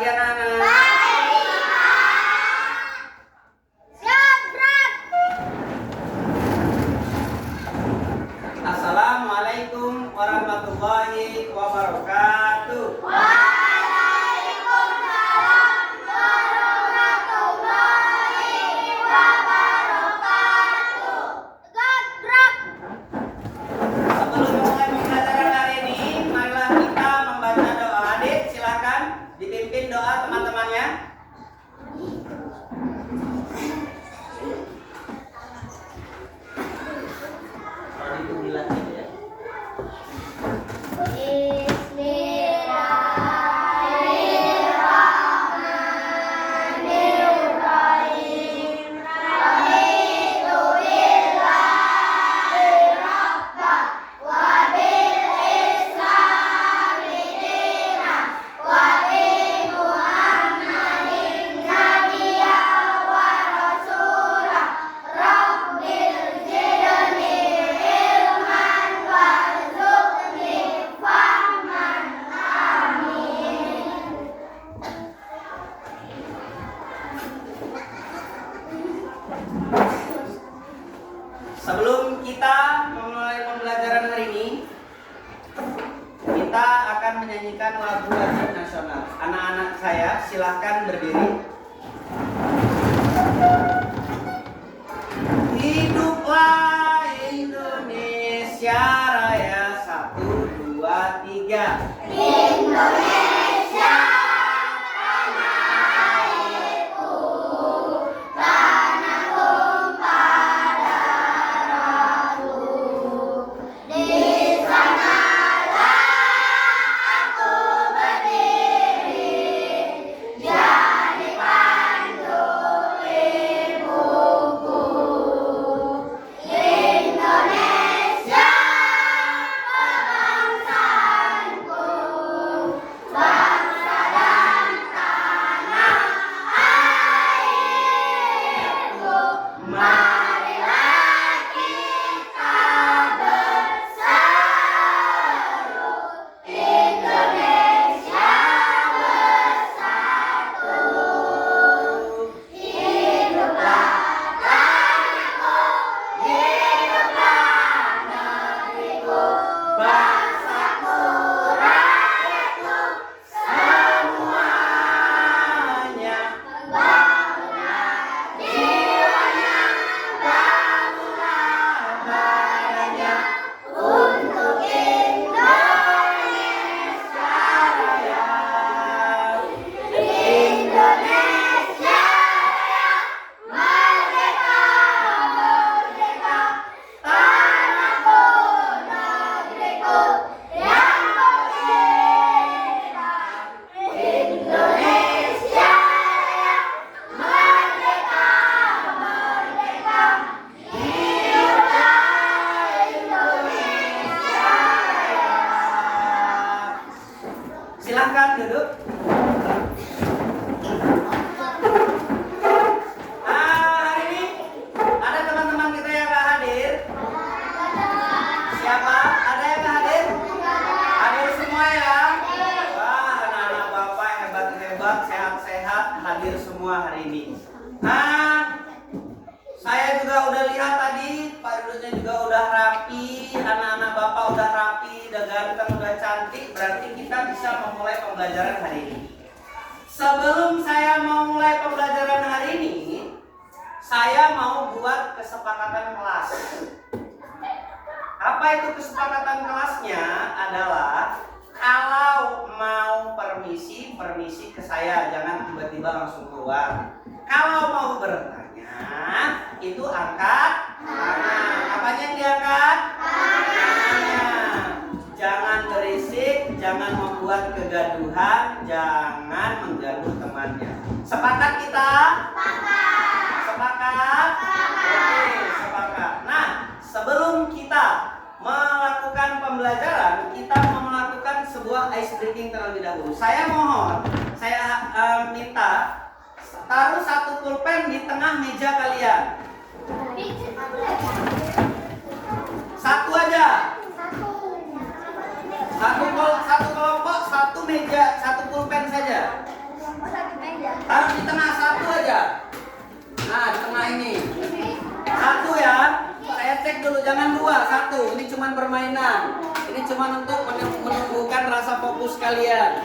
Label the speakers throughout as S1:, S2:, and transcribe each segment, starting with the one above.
S1: pagi anak-anak. Assalamualaikum warahmatullahi wabarakatuh.
S2: Waalaikumsalam warahmatullahi wabarakatuh. Gagrak.
S1: Sebelum mulai pembelajaran hari ini, marilah kita membaca doa. Adik, silakan dipimpin doa teman-temannya. Kalau itu dilatih ya.
S2: Bismillahirrahmanirrahim. Raditu billahi rabba wa bil islami dinan wa bi Muhammadin nabiyya wa rasulah. Rabbil zidni ilman warzuqni fahman. Amin.
S1: Sebelum kita memulai pembelajaran hari ini, kita akan menyanyikan lagu wajib nasional. Anak-anak saya silahkan berdiri. Hiduplah Indonesia Raya, 1, 2, 3.
S2: Indonesia tanah airku, tanah tumpah darahku. Di sanalah aku berdiri, jadi pandu ibuku. Indonesia kebangsaanku, bangsa dan tanah airku. Marilah kita berseru, Indonesia bersatu. Hiduplah tanahku, hiduplah negeriku, bangsaku, rakyatku,
S1: Semuanya
S2: bangunlah jiwanya, bangunlah badannya untuk Indonesia Raya. Indonesia Raya, merdeka, merdeka, tanahku, negeriku yang ku cinta. Indonesia Raya, merdeka, merdeka, hiduplah Indonesia Raya.
S1: silahkan duduk. Hari ini ada teman-teman kita yang nggak hadir. Siapa? Ada yang nggak hadir? Hadir semua ya? Wah, anak-anak bapak hebat-hebat, sehat-sehat, hadir semua hari ini. Saya juga udah lihat tadi, Pak duduknya juga udah rapi, anak-anak bapak udah rapi, udah ganteng, udah cantik. Berarti kita bisa memulai pembelajaran hari ini. Sebelum saya mau mulai pembelajaran hari ini, saya mau buat kesepakatan kelas. Apa itu kesepakatan kelasnya? Adalah kalau mau permisi ke saya, jangan tiba-tiba langsung keluar. Kalau mau bertanya, itu angkat tangan. Apanya yang diangkat? Tangannya. Jangan berisik, jangan membuat kegaduhan, jangan mengganggu temannya. Sepakat kita? Sepakat? Oke, sepakat. Nah, sebelum kita melakukan pembelajaran, kita mau melakukan sebuah ice breaking terlebih dahulu. Saya mohon, saya minta taruh satu pulpen di tengah meja kalian. Satu aja. Satu kelompok, satu meja, satu pulpen saja. Taruh di tengah satu aja. Nah, di tengah ini. Satu ya. Saya cek dulu, jangan dua, satu. Ini cuma permainan. Ini cuma untuk menumbuhkan rasa fokus kalian.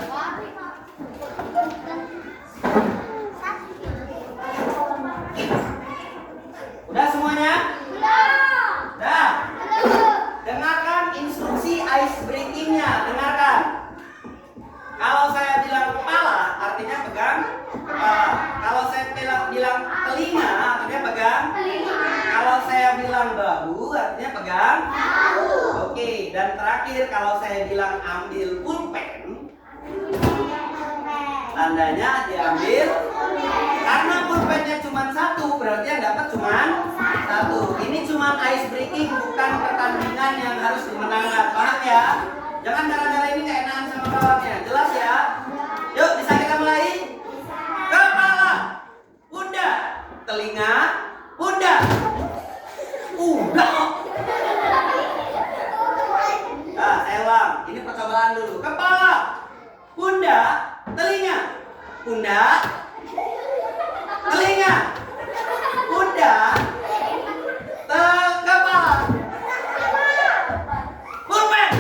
S1: Udah semuanya? Udah. Dengarkan instruksi ice breakingnya. Dengarkan. Kalau saya bilang kepala, artinya pegang kepala. Kalau saya bilang telinga, artinya pegang telinga. Kalau saya bilang bahu, artinya pegang bahu. Oke, dan terakhir kalau saya bilang ambil pulpen, tandanya diambil. Karena pulpennya cuma satu, berarti yang dapat cuma satu. Ini cuma ice breaking, bukan pertandingan yang harus dimenangkan. Paham ya? Jangan gara-gara ini gak enakan sama kawannya. Jelas ya? Yuk, bisa kita mulai? Kepala, pundak, telinga, pundak. Udah kok. Nah, saya ulang. Ini percobaan dulu. Kepala, pundak, telinga, pundak, telinga, pundak, kepala, pulpen.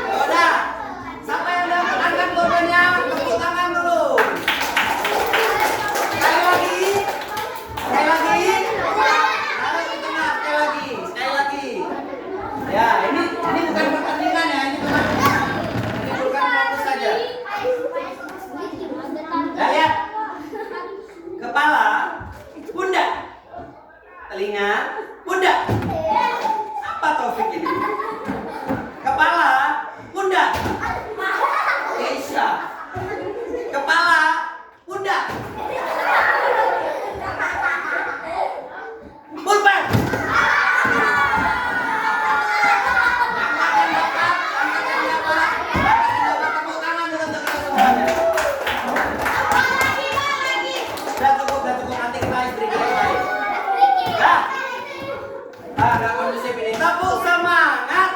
S1: Udah. Siapa yang udah angkat pulpennya? Tepuk tangan dulu. Sekali lagi. Sekali lagi. Taruh di tengah. Sekali lagi. Sekali lagi. Ya, ini bukan pertandingan ya. Ini bukan fokus saja. Nah, lihat. Kepala, pundak, telinga, pundak. Apa Taufik ini? Kepala, pundak. Keisha. Kepala, pundak. Pulpen. Angkat yang dapat. Tepuk tangan dulu untuk kita semuanya. Udah cukup, nanti kita ice breaking yang lain. Dah. Ada kondusif ini. Tepuk semangat.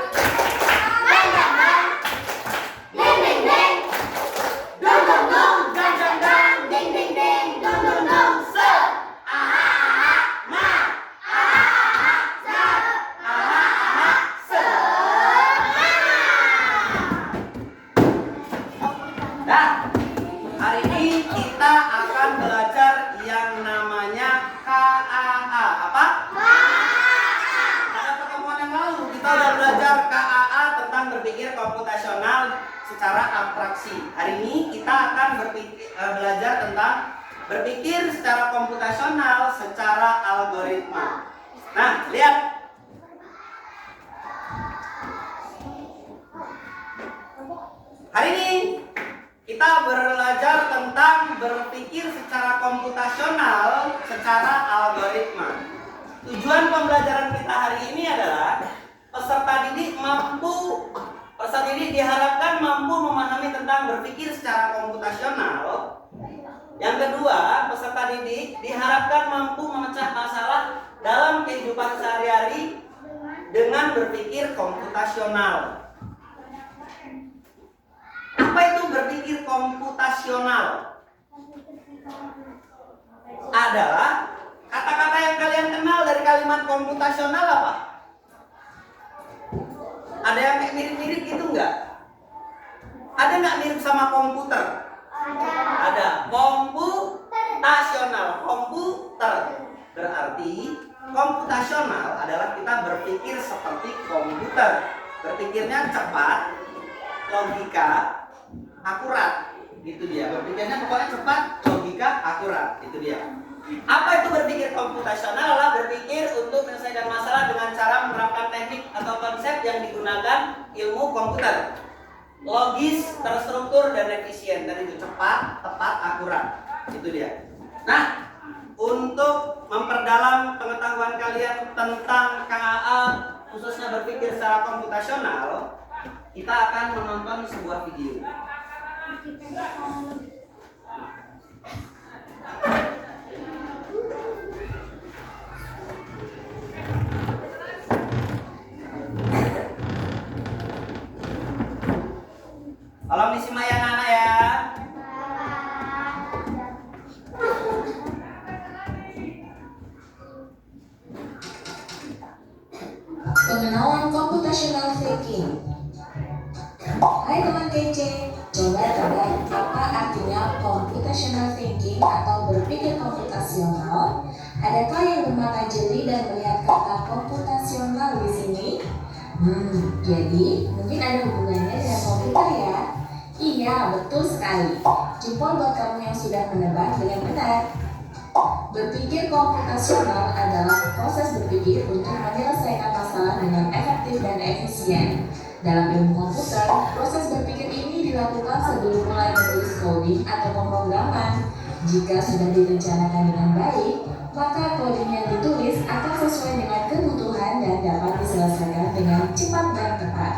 S1: Nah, hari ini kita akan belajar yang namanya KAA. Apa? Pada pertemuan yang lalu kita sudah belajar KAA tentang berpikir komputasional secara abstraksi. Hari ini kita akan belajar tentang berpikir secara komputasional secara algoritma. Nah, lihat. Hari ini kita belajar tentang berpikir secara komputasional secara algoritma. Tujuan pembelajaran kita hari ini adalah peserta didik diharapkan mampu memahami tentang berpikir secara komputasional. Yang kedua, peserta didik diharapkan mampu memecah masalah dalam kehidupan sehari-hari dengan berpikir komputasional. Apa itu berpikir komputasional? Adalah kata-kata yang kalian kenal dari kalimat komputasional apa? Ada yang kayak mirip-mirip gitu enggak? Ada nggak mirip sama komputer? Ada. Komputasional. Komputer. Berarti komputasional adalah kita berpikir seperti komputer. Berpikirnya cepat, logika, akurat. Itu dia. Berpikirnya pokoknya cepat, logika, akurat. Itu dia. Apa itu berpikir komputasional? Adalah berpikir untuk menyelesaikan masalah dengan cara menerapkan teknik atau konsep yang digunakan ilmu komputer. Logis, terstruktur, dan efisien. Dan itu cepat, tepat, akurat. Itu dia. Nah, untuk memperdalam pengetahuan kalian tentang KAA, khususnya berpikir secara komputasional, kita akan menonton sebuah video.
S3: Computational thinking. Hai teman kece, coba tebak apa artinya computational thinking atau berpikir komputasional? Adakah yang bermata jeli dan melihat kata komputasional di sini? Jadi mungkin ada hubungannya dengan komputer ya? Iya, betul sekali. Jempol buat kamu yang sudah menebak dengan benar. Berpikir komputasional adalah proses berpikir untuk menyelesaikan masalah dengan efektif dan efisien. Dalam ilmu komputer, proses berpikir ini dilakukan sebelum mulai menulis coding atau pemrograman. Jika sudah direncanakan dengan baik, maka coding yang ditulis akan sesuai dengan kebutuhan dan dapat diselesaikan dengan cepat dan tepat.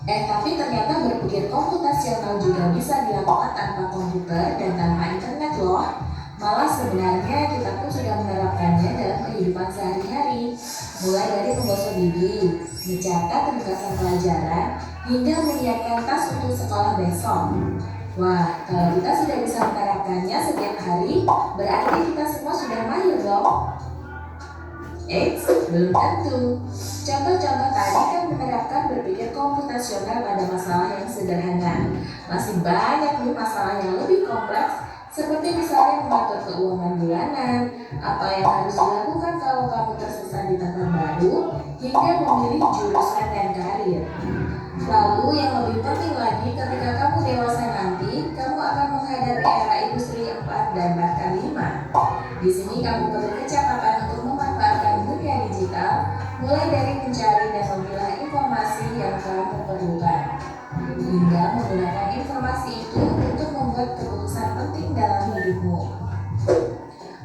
S3: Tapi ternyata berpikir komputasional juga bisa dilakukan tanpa komputer dan tanpa internet loh. Malah sebenarnya kita pun sudah menerapkannya dalam kehidupan sehari-hari. Mulai dari menggosok gigi, mencatat ringkasan pelajaran, hingga menyiapkan tas untuk sekolah besok. Wah, kalau kita sudah bisa menerapkannya setiap hari, berarti kita semua sudah mahir dong. Belum tentu. Contoh-contoh tadi kan menerapkan berpikir komputasional pada masalah yang sederhana. Masih banyak nih masalah yang lebih kompleks, seperti misalnya mengatur keuangan bulanan, apa yang harus dilakukan kalau kamu tersesat di tempat baru, hingga memilih jurusan dan karir. Lalu yang lebih penting lagi, ketika kamu dewasa nanti, kamu akan menghadapi era industri 4 dan bahkan 5. Di sini kamu perlu kecepatan untuk memanfaatkan dunia digital, mulai dari mencari dan memilah informasi yang kamu perlukan, hingga menggunakan informasi itu untuk membuat keputusan penting dalam hidupmu.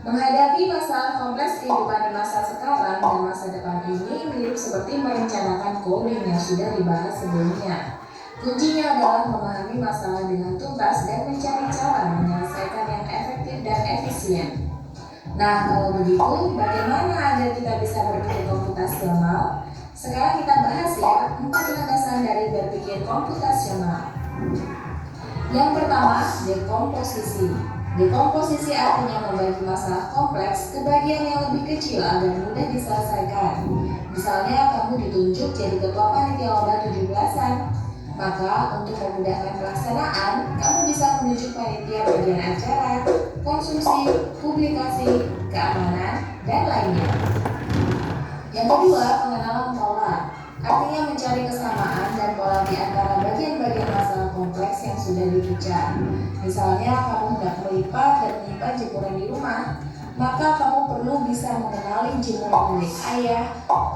S3: Menghadapi masalah kompleks kehidupan di masa sekarang dan masa depan ini mirip seperti merencanakan coding yang sudah dibahas sebelumnya. Kuncinya adalah memahami masalah dengan tuntas dan mencari cara menyelesaikan yang efektif dan efisien. Nah, kalau begitu, bagaimana agar kita bisa berpikir komputasional? Sekarang kita bahas ya 4 landasan dari berpikir komputasional. Yang pertama, dekomposisi. Dekomposisi artinya membagi masalah kompleks ke bagian yang lebih kecil agar mudah diselesaikan. Misalnya kamu ditunjuk jadi ketua panitia lomba 17-an. Maka untuk memudahkan pelaksanaan, kamu bisa menunjuk panitia bagian acara, konsumsi, publikasi, keamanan, dan lainnya. Yang kedua, pengenalan pola. Artinya mencari kesamaan dan pola di antara bagian-bagian masalah kompleks yang sudah dipecah. Misalnya kamu hendak melipat dan menyimpan jemuran di rumah, maka kamu perlu bisa mengenali jemuran milik ayah,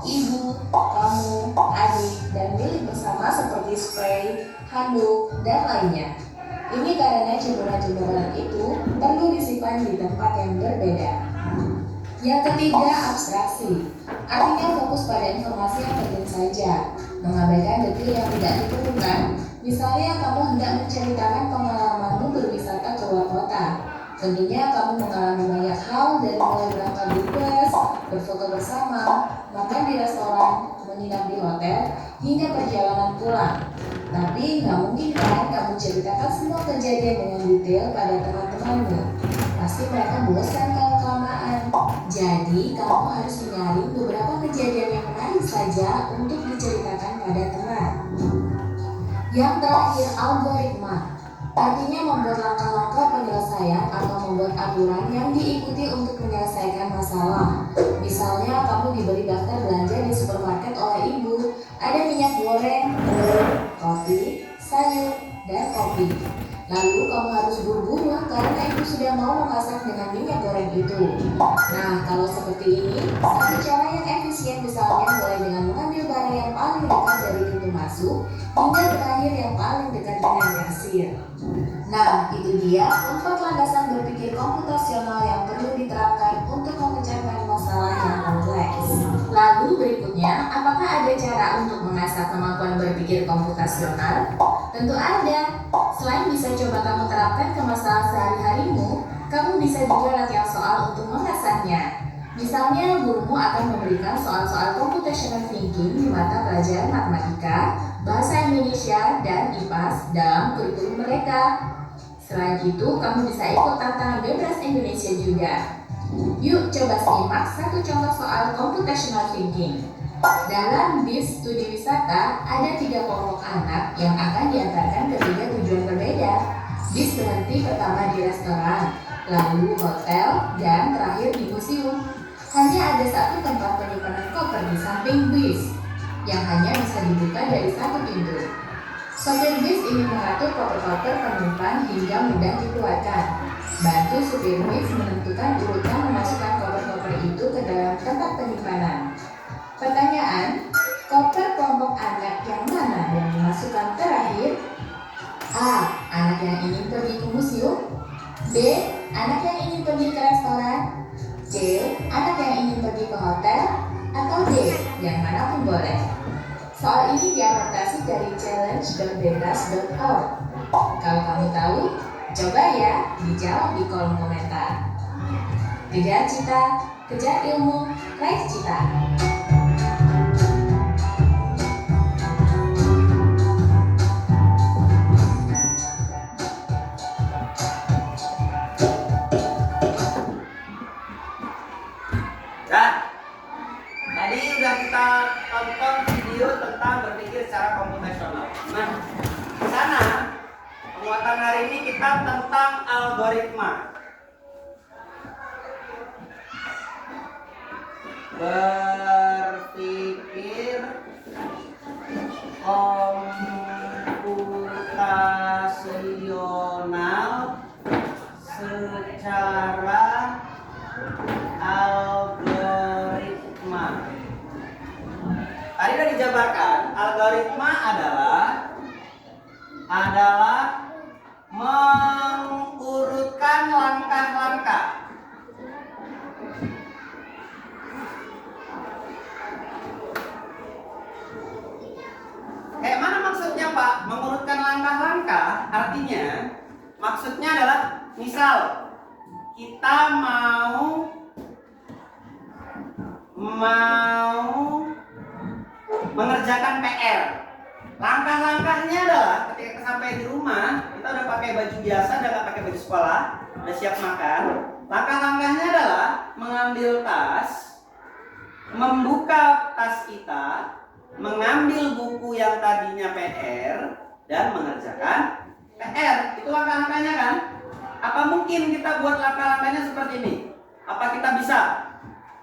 S3: ibu, kamu, adik, dan milik bersama seperti spray, handuk, dan lainnya. Ini karena jemuran-jemuran itu perlu disimpan di tempat yang berbeda. Yang ketiga, abstraksi. Artinya fokus pada informasi yang penting saja, mengabaikan detail yang tidak diperlukan. Misalnya kamu hendak menceritakan pengalamanmu berwisata ke luar kota. Tentunya kamu mengalami banyak hal dari mulai berangkat di bus, berfoto bersama, makan di restoran, menginap di hotel, hingga perjalanan pulang. Tapi nggak mungkin kan kamu ceritakan semua kejadian dengan detail pada teman-temanmu. Pasti mereka bosan kalau kelamaan. Jadi kamu harus menyaring beberapa kejadian yang menarik saja untuk diceritakan pada teman. Yang terakhir, algoritma. Artinya membuat langkah-langkah penyelesaian atau membuat aturan yang diikuti untuk menyelesaikan masalah. Misalnya kamu diberi daftar belanja di supermarket oleh ibu. Ada minyak goreng, telur, roti, sayur, dan kopi. Lalu kamu harus buru-buru karena ibu sudah mau memasak dengan minyak goreng itu. Nah, kalau seperti ini, satu cara yang efisien misalnya mulai dengan mengambil barang yang paling dekat dari pintu masuk hingga terakhir yang paling dekat dengan kasir. Nah, itu dia 4 landasan berpikir komputasional yang perlu diterapkan untuk memecahkan masalah yang kompleks. Lalu berikutnya, apakah ada cara untuk mengasah kemampuan berpikir komputasional? Tentu ada. Selain bisa coba kamu terapkan ke masalah sehari-harimu, kamu bisa juga latihan soal untuk mengasahnya. Misalnya, gurumu akan memberikan soal-soal computational thinking di mata pelajaran matematika, bahasa Indonesia, dan IPAS dalam kurikulum mereka. Selain itu, kamu bisa ikut tantangan bebas Indonesia juga. Yuk coba simak satu contoh soal computational thinking. Dalam bis studi wisata, ada 3 kelompok anak yang akan diantarkan ke 3 tujuan berbeda. Bis berhenti pertama di restoran, lalu hotel, dan terakhir di museum. Hanya ada 1 tempat penyimpanan koper di samping bis, yang hanya bisa dibuka dari 1 pintu. Sopir bis ingin mengatur koper-koper penumpang hingga mudah dikeluarkan. Bantu supir bis menentukan urutan memasukkan koper-koper itu ke dalam tempat penyimpanan. Pertanyaan, koper kelompok anak yang mana yang dimasukkan terakhir? A. Anak yang ingin pergi ke museum. B. Anak yang ingin pergi ke restoran. C. Anak yang ingin pergi ke hotel. Atau D. Yang manapun boleh. Soal ini diadaptasi dari challenge.bebas.org. Kalau kamu tahu, coba ya dijawab di kolom komentar. Kejar cita, kejar ilmu, raih cita.
S1: Tadi udah kita tonton video tentang berpikir secara komputasional. Nah, di sana penguatan hari ini kita tentang algoritma. Berpikir komputasional secara algoritma. Tadi sudah dijabarkan, algoritma adalah mengurutkan langkah-langkah. Kayak mana maksudnya, Pak? Mengurutkan langkah-langkah artinya maksudnya adalah misal kita mau mengerjakan PR. Langkah-langkahnya adalah ketika sampai di rumah, kita udah pakai baju biasa, udah nggak pakai baju sekolah, udah siap makan. Langkah-langkahnya adalah mengambil tas, membuka tas kita, mengambil buku yang tadinya PR, dan mengerjakan PR. Itu langkah-langkahnya kan? Apa mungkin kita buat langkah-langkahnya seperti ini? Apa kita bisa?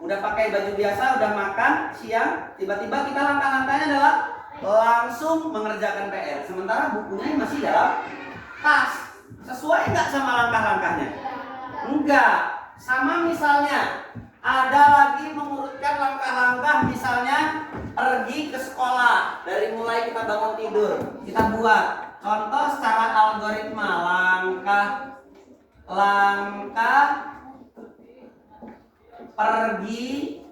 S1: Udah pakai baju biasa, udah makan siang, tiba-tiba kita langkah-langkahnya adalah langsung mengerjakan PR. Sementara bukunya masih dalam tas. Sesuai nggak sama langkah-langkahnya? Enggak. Sama misalnya, ada lagi mengurutkan langkah-langkah, misalnya pergi ke sekolah. Dari mulai kita bangun tidur, kita buat contoh secara algoritma, langkah pergi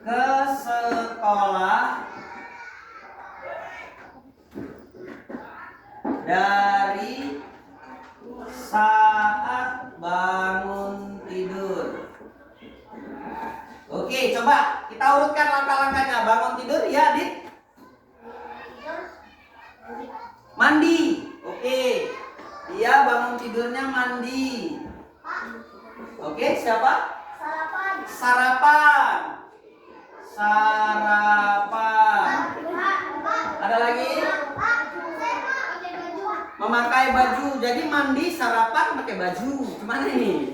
S1: ke sekolah dari saat bangun tidur. Oke, coba kita urutkan langkah-langkahnya. Bangun tidur, ya, Dit? Mandi. Oke. Dia bangun tidurnya mandi. Oke, siapa? Sarapan. Ada lagi? Memakai baju. Jadi mandi, sarapan, pakai baju. Gimana ini?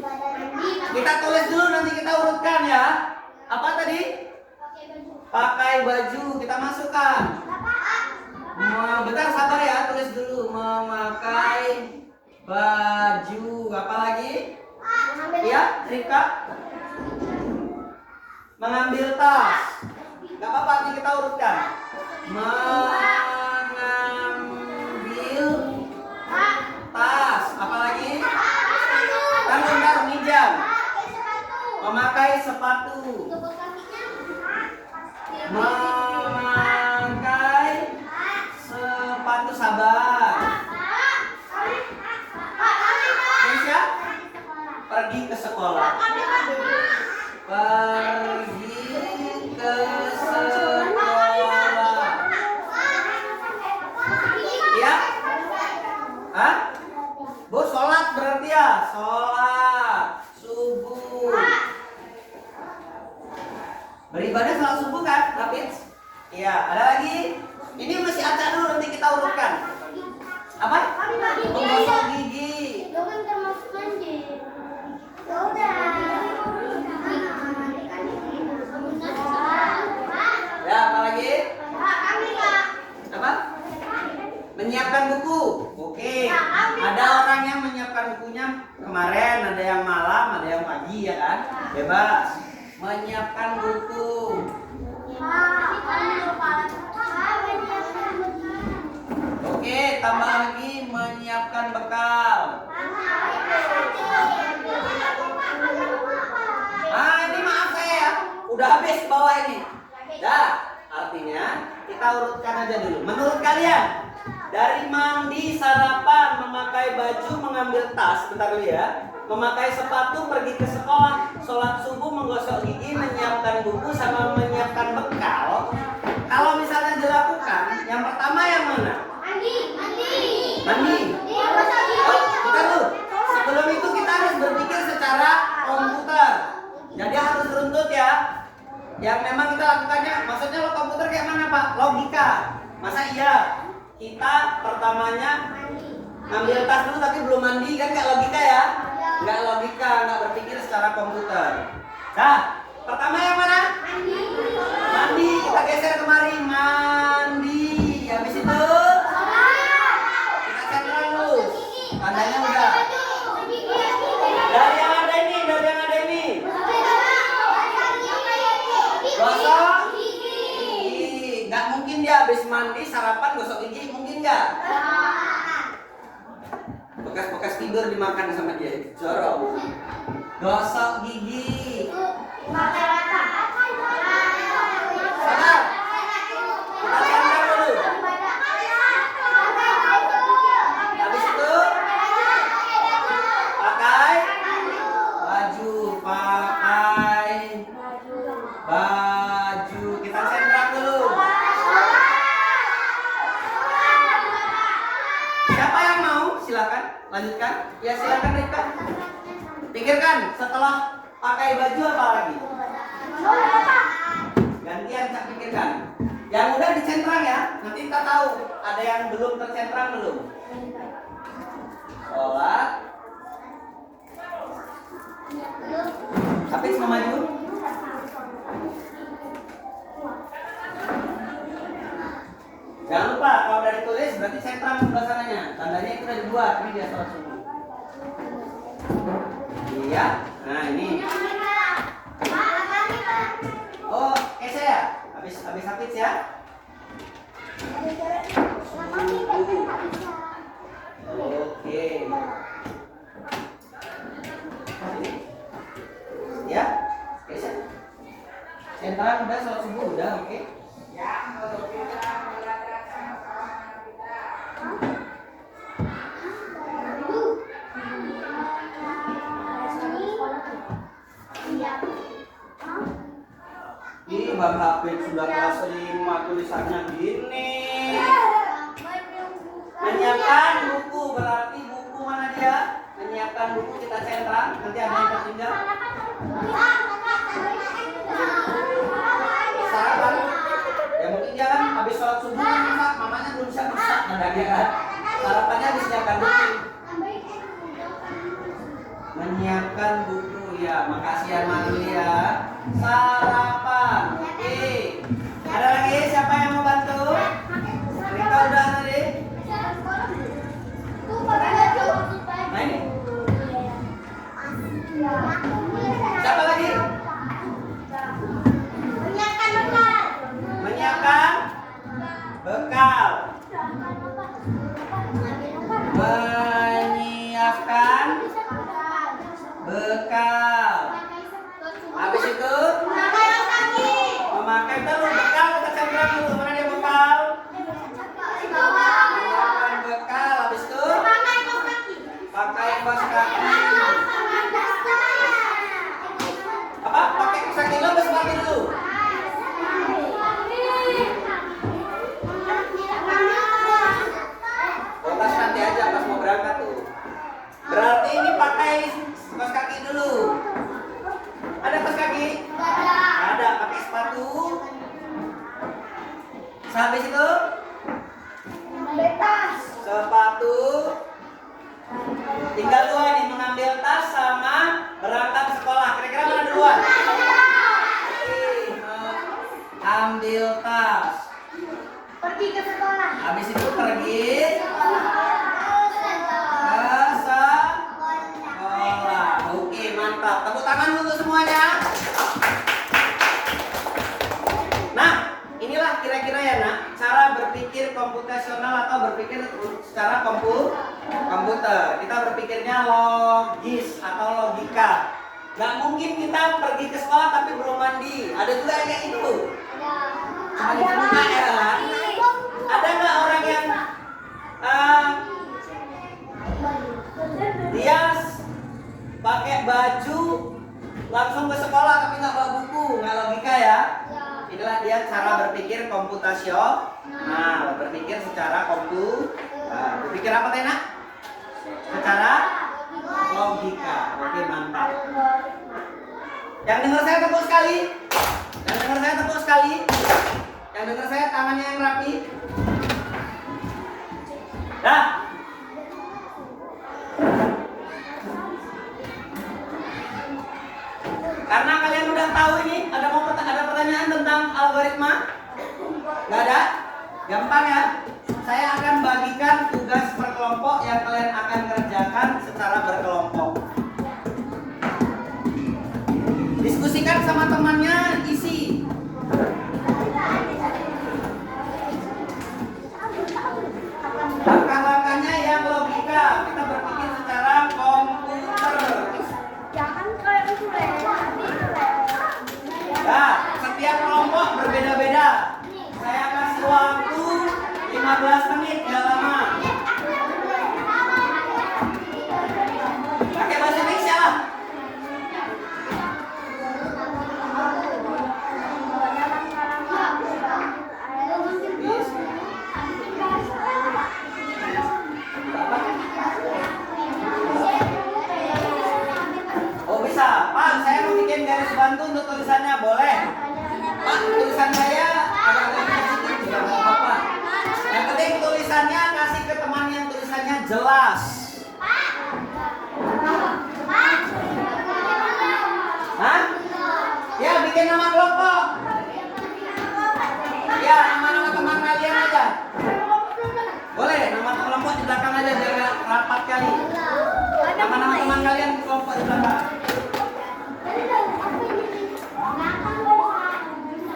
S1: Kita tulis dulu, nanti kita urutkan ya. Apa tadi? Pakai baju. Kita masukkan. Bentar, sabar ya. Tulis dulu. Memakai baju. Apa lagi? Ya, Rika. Mengambil tas. Gak apa-apa, nanti kita urutkan. Mengambil tas. Apa lagi? Bentar, minjam. Memakai sepatu. Memakai sepatu, sabar. Indonesia. Pergi ke sekolah. Pergi ke sekolah. Ya? Hah? Bu, sholat berarti ya? Sholat subuh. Beribadah Iya, ada lagi? Ini masih acak dulu, nanti kita urutkan. Apa? Menggosok gigi.
S2: Jangan termasuk mandi. Ya udah.
S1: Ya, apa lagi?
S2: Pak, kami Pak.
S1: Apa? Menyiapkan buku. Oke. Ada orang yang menyiapkan bukunya kemarin, ada yang malam, ada yang pagi ya kan? Bebas. Menyiapkan buku. Oke, tambah lagi menyiapkan bekal. Ah, ini maaf saya ya. Udah habis bawah ini. Dah, artinya kita urutkan aja dulu. Menurut kalian, dari mandi, sarapan, memakai baju, mengambil tas, bentar dulu ya. Memakai sepatu, pergi ke sekolah, sholat subuh, menggosok gigi, menyiapkan buku, sama menyiapkan bekal. Kalau misalnya dilakukan, yang pertama yang mana? Mandi. Oh, bentar dulu. Sebelum itu kita harus berpikir secara komputer. Jadi harus runtut ya. Yang memang kita lakukannya, maksudnya lo komputer kayak mana Pak? Logika. Masa iya? Kita pertamanya ngambil tas dulu tapi belum mandi, kan nggak logika ya? Nggak logika, nggak berpikir secara komputer. Nah, pertama yang mana? Mandi. Kita geser kemari, mandi. Habis itu kita centang dulu. Tandanya udah. Dari yang ada ini. Gosok gigi. Nggak mungkin dia habis mandi, sarapan, gosok gigi, mungkin nggak? Bekas-bekas tidur dimakan sama dia. Jorok. Gosok gigi. Sabar. Kita centang dulu. Habis itu pakai baju. Kita centang dulu. Siapa yang mau? Silakan lanjutkan. Ya silakan Rika. Pikirkan setelah pakai baju apa lagi? Gantian Cak pikirkan. Yang udah dicentrang ya. Nanti kita tahu ada yang belum tercentrang belum. Sholat. Tapi semua maju. Jangan lupa kalau udah ditulis berarti centang sebelah sananya. Tandanya itu udah dibuat. Ini dia sholat subuh. Iya. Nah ini. Oh, saya ya. Habis habis ya. Oke. Ya. Kesya. Centang udah, sholat subuh udah, oke. Ini Bang Hafid sudah kelas 5 tulisannya gini. Menyiapkan buku, berarti buku mana dia? Menyiapkan buku kita centang, nanti ada yang tertinggal. Sarapan. Ya mungkin dia kan habis sholat subuh masak, mamanya belum bisa masak, mendadak kan. Sarapannya disiapkan buku. Menyiapkan buku ya, makasih ya Maria. Sarapan. Oke. Ada lagi siapa yang mau bantu? Rika udah tadi? Nah ini. Siapa lagi? Menyiapkan bekal. Menyiapkan bekal. Habis itu habis itu
S2: Betas.
S1: sepatu. Tinggal dua nih, mengambil tas sama berangkat sekolah. Kira-kira mana duluan? Ambil tas.
S2: Pergi ke sekolah.
S1: Habis itu pergi ke sekolah. Oke, mantap. Tepuk tangan untuk semuanya. Nah, inilah kira-kira ya nak, cara berpikir komputasional atau berpikir secara komputer. Kita berpikirnya logis atau logika. Gak mungkin kita pergi ke sekolah tapi belum mandi. Ada juga yang kayak gitu. Ada nggak orang yang dia pakai baju langsung ke sekolah tapi nggak bawa buku? Nggak logika ya. Inilah dia cara berpikir komputasional. Nah, berpikir secara berpikir apa Tena? Secara logika. Oke, mantap. Yang dengar saya tepuk sekali. Yang dengar saya tepuk sekali. Yang dengar saya tangannya yang rapi. Dah. Karena kalian udah tahu ini, ada pertanyaan tentang algoritma? Gak ada? Gampang ya. Saya akan bagikan tugas per kelompok yang kalian akan kerjakan secara berkelompok. Diskusikan sama temannya, isi. Langkah-langkahnya yang logika. Kita berpikir secara komputer.
S2: Jangan kayak itu
S1: Nah, setiap kelompok berbeda-beda. Saya kasih waktu 15 menit, gak lama. Pakai bahasa Indonesia lah. Oh bisa, Pak, saya mau bikin garis bantu untuk tulisannya, boleh? Pak, tulisan saya agak sensitif juga nggak apa-apa. Yang penting tulisannya kasih ke teman yang tulisannya jelas. Hah? Ya, bikin nama kelompok. Ya, nama-nama teman kalian aja. Boleh, nama kelompok di belakang aja biar nggak rapat kali. Nama-nama teman kalian di kelompok di belakang.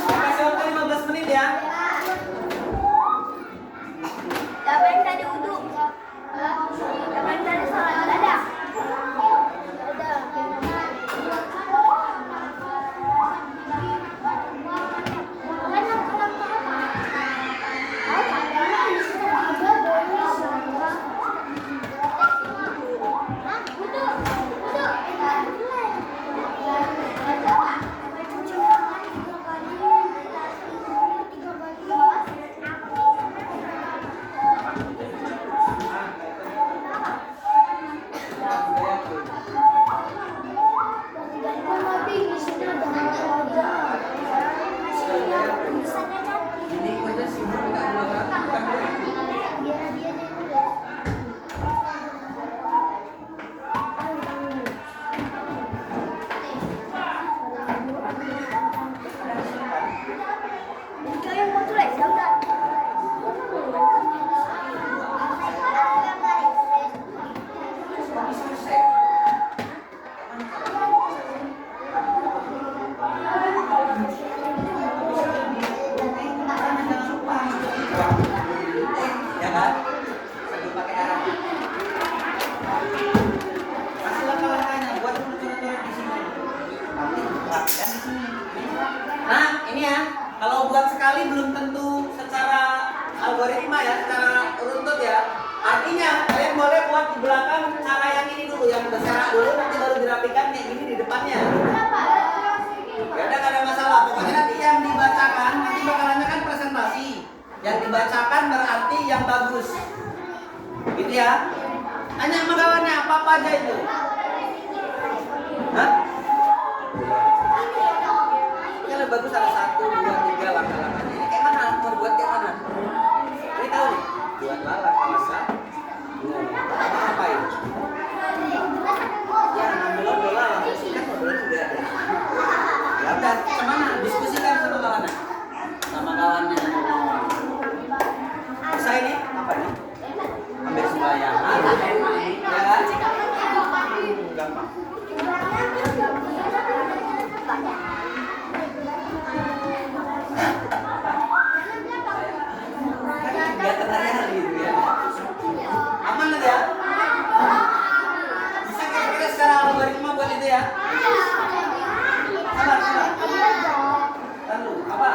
S1: Kasih waktu 15 menit ya.
S2: Siapa yang tadi uduk? Siapa yang tadi salat? Ada. Ya kan? Sambil pakai darah. Kasih langkah-langkahnya, buat dulu coret-coret di sini. Nanti perhatikan di sini. Nah, ini ya. Kalau buat sekali belum tentu secara algoritma ya, secara runtut ya. Artinya kalian boleh buat di belakang cara yang ini dulu, yang berserak dulu, nanti baru dirapikan kayak gini di depannya. Gak ada masalah. Pokoknya nanti yang dibacakan, nanti bakalannya kan presentasi. Yang dibacakan berarti yang bagus. Gitu ya. Tanya sama kawannya apa aja itu. Hah? Yang lebih bagus ada 1, 2, 3 langkah-langkahnya. Ini kayak mana? Mau buat kayak mana? kemana? Diskusikan sama kawannya. Sama kawannya. Bisa ini apa nih? Ambil sembayangan. Ya kan? Gampang. Gak tertanya gitu ya. Aman ya? Bisa kira-kira secara algoritma buat itu ya? Sabar, sabar. Lalu, apa?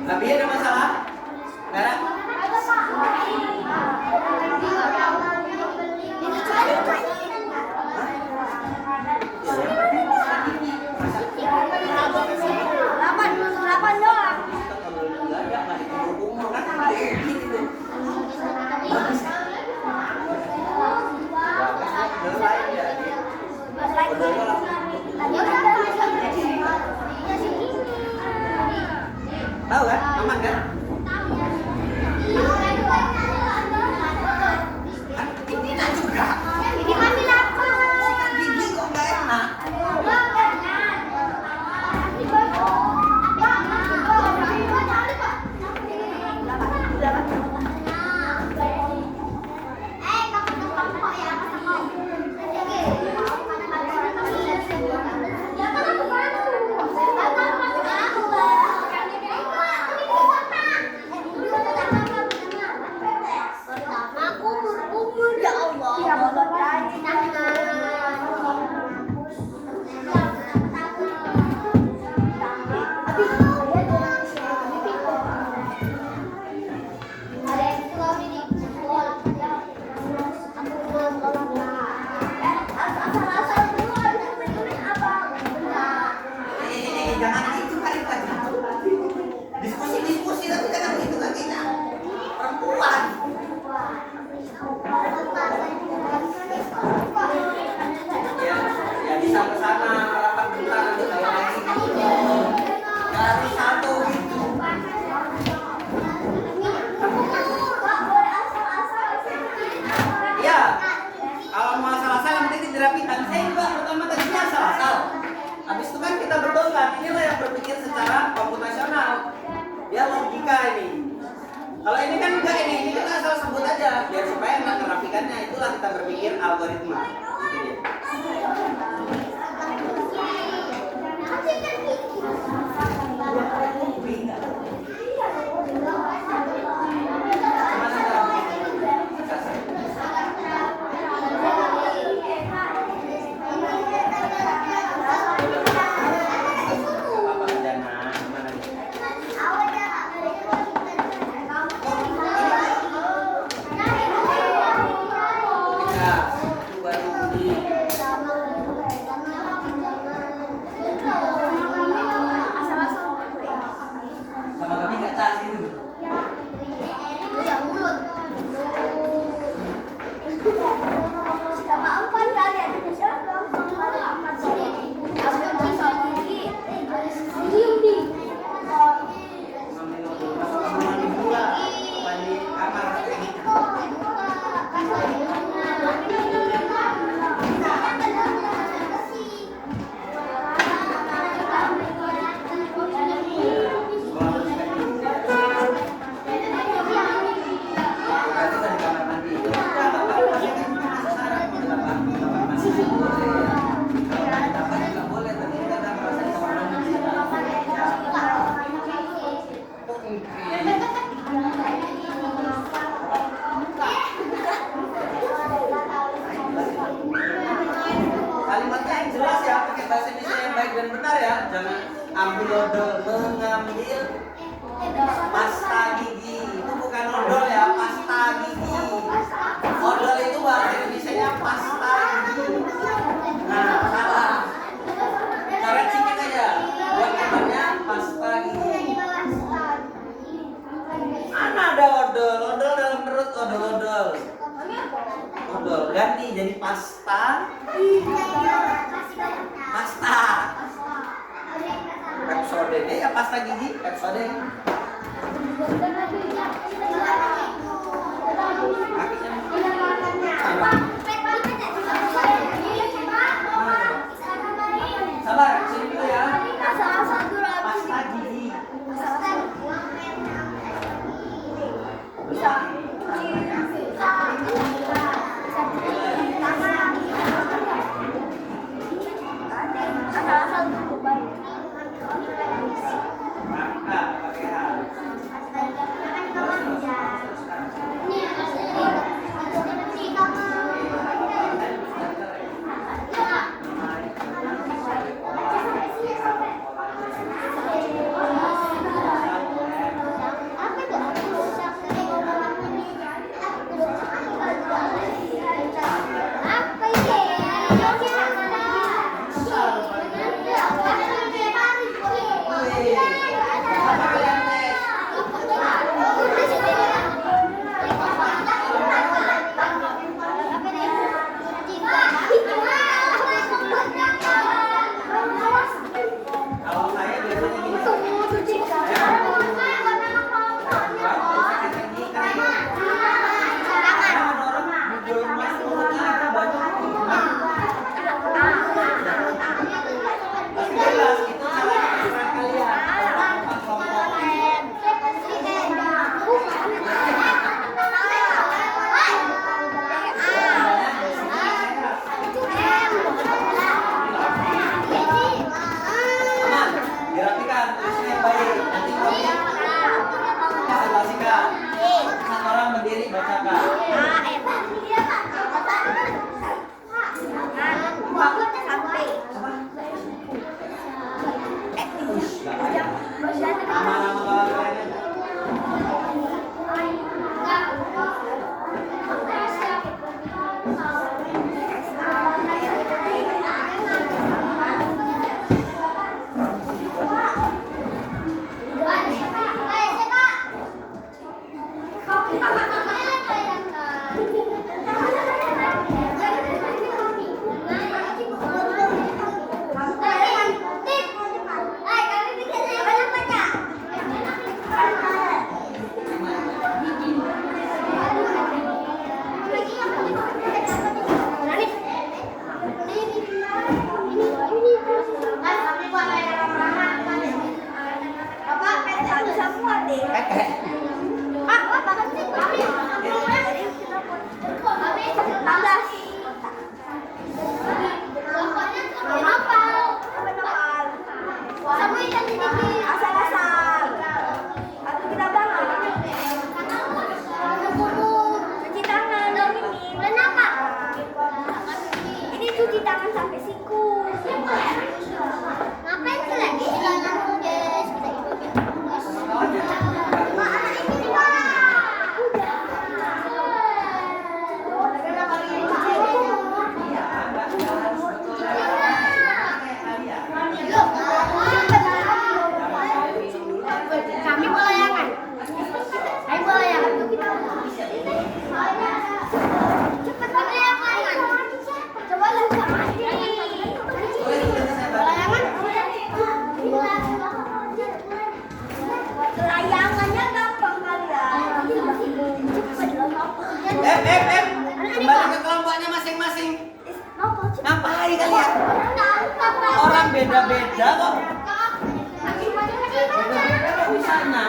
S2: Tapi ada masalah? Nggak ada? Tahu kan? Aman kan? Ini juga.
S4: Ini mami lapar.
S2: Sikat gigi kok nggak enak. Jangan itu kali Pak. Diskusi tapi jangan itu kan kita perempuan. Ya bisa ke sana rapat bentar nanti kalau lagi harus satu gitu. Iya. Kalau mau asal-asal yang penting dirapikan. Saya juga pertama tadi asal-asal. Habis itu kan kita berbongkar, inilah yang berpikir secara komputasional. Ya logika ini. Kalau ini kan enggak ini kita asal sebut aja biar supaya enak merapikannya. Itulah kita berpikir algoritma. Gitu dia. Gimana cara Ya, itu baru di
S1: bahasa Indonesia yang baik dan benar ya. Jangan ambil odol, mengambil pasta gigi. Itu bukan odol ya, pasta gigi. Odol itu bahasa Indonesianya pasta gigi. Nah, salah. Coret sedikit aja. Buat gambarnya pasta gigi. Mana ada odol? Odol dalam perut, odol. Odol ganti jadi pasta. Pasta. Pepsode deh ya, pasta gigi, Pepsode. Kakinya sama. Sabar, sini dulu ya. Pasta gigi. Maka pakai hal. Kalau saya biasanya gini. Dirapikan, tulisnya yang baik. Nanti presentasikan. Satu orang berdiri bacakan. Nama-nama kalian.
S4: Cuci tangan sampai siku. Ngapain sih lagi? Kami mau layangan. Ayo mau layangan. Cepat layangan. Coba layangan. Layangannya gampang kali ya.
S1: Kembali ke kelompoknya masing-masing. Ngapain kalian? Orang beda-beda kok. Beda-beda kok di sana.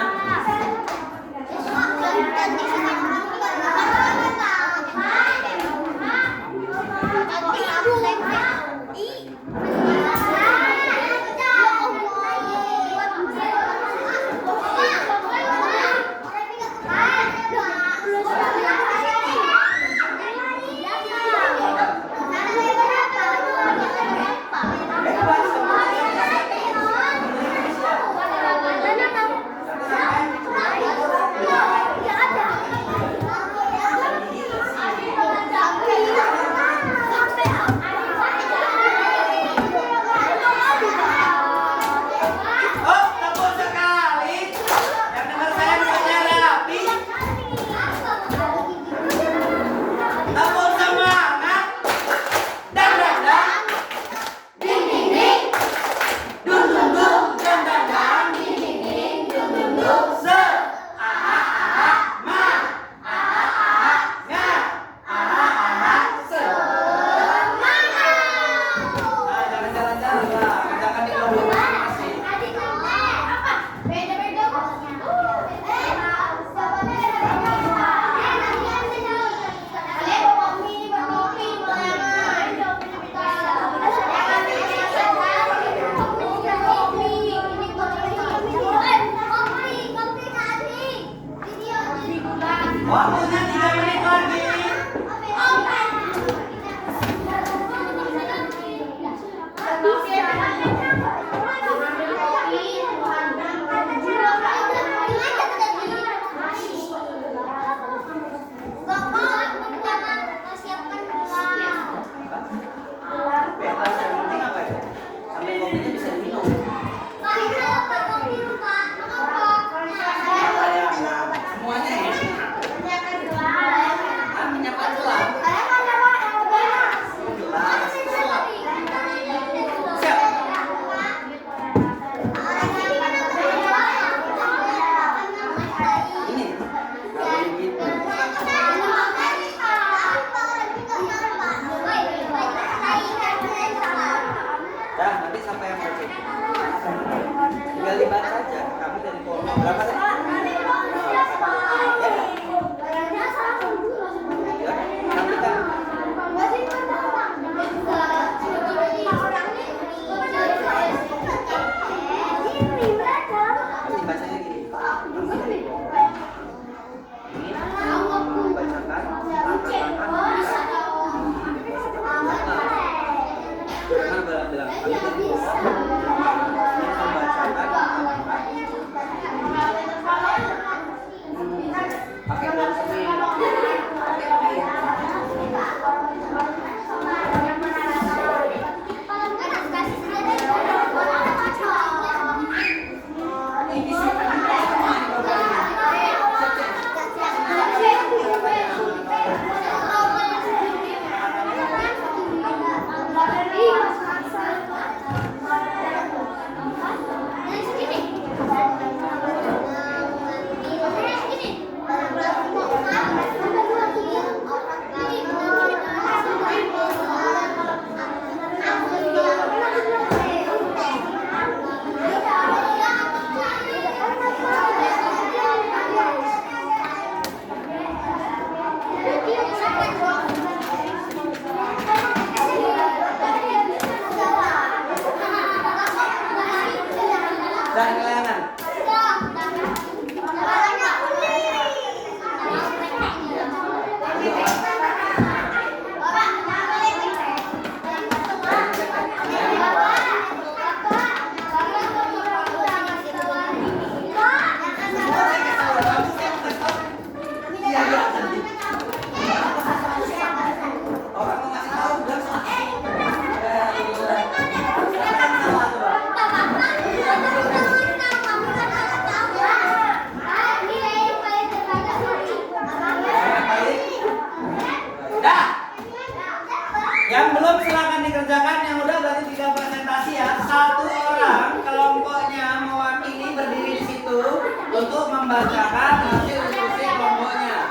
S1: membacakan hasil diskusi kelompoknya.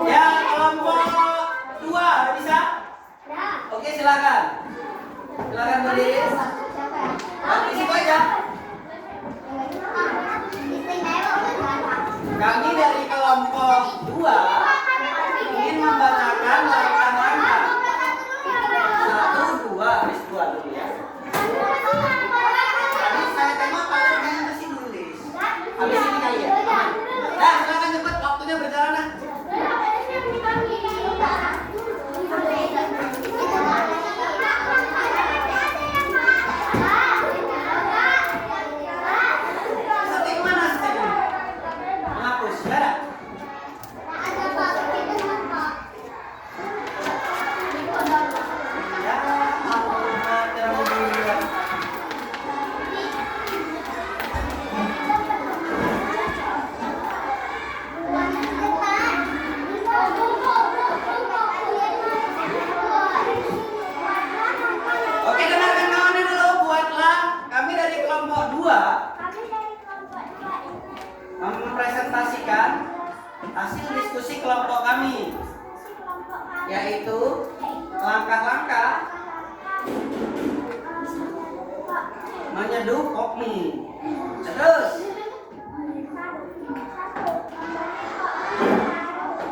S1: Ya, kelompok 2 bisa? Oke, silakan. Silakan berdiri. Di situ aja. Kami dari kelompok 2 ingin membacakan langkah-langkah. 1, 2, habis 2 dulu ya. Tadi saya tengok kalian pengen ke sini nulis. Habis ini kali ya. Nah, silakan cepat, waktunya berjalan nah. Setik mana setik ini? Menghapus, ya ada? Ya, ampun, terlalu dulu. Oke, dengarkan kawannya dulu. Buatlah kami dari kelompok 2 mempresentasikan hasil diskusi kelompok kami, yaitu langkah-langkah menyeduh kopi. Terus,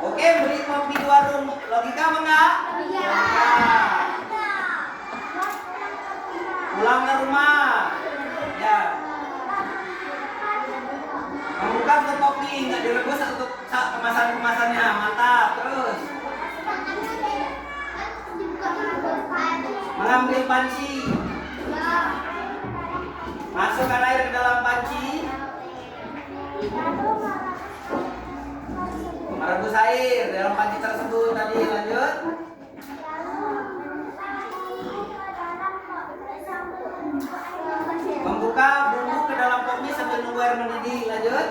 S1: oke, beli kopi 2 room. Logika apa enggak? Logika. Pulang ke rumah. Ya. Membuka tutup kopi, nggak direbus untuk kemasan-kemasannya. Mantap. Terus, mengambil panci. Masukkan air ke dalam panci. Merebus air dalam panci tersebut tadi. Lanjut. Membuka bumbu ke dalam kopi sambil nunggu air mendidih. Lanjut.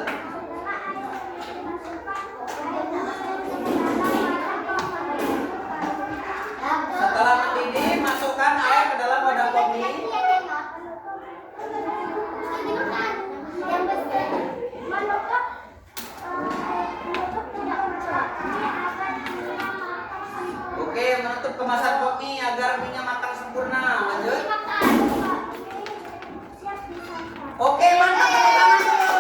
S1: Setelah mendidih, masukkan air ke dalam wadah kopi. Oke, menutup kemasan kopi agar minyak matang sempurna. Lanjut. Oke, mantap, tepuk tangan dulu.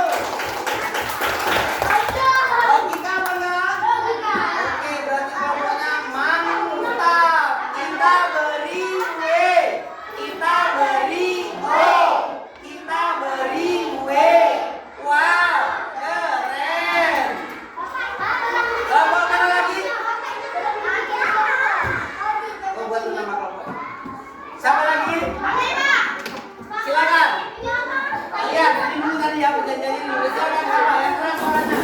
S1: Logika apa enggak? Oke, berarti kelompoknya mantap. Kita beri W, kita beri O, kita beri W. Wow, keren. Kelompok mana lagi? Oh, buat nama kelompok. Siapa lagi? Silakan. Kalian, ini dulu tadi ya, janjian dulu. Silakan siapa yang keras suaranya.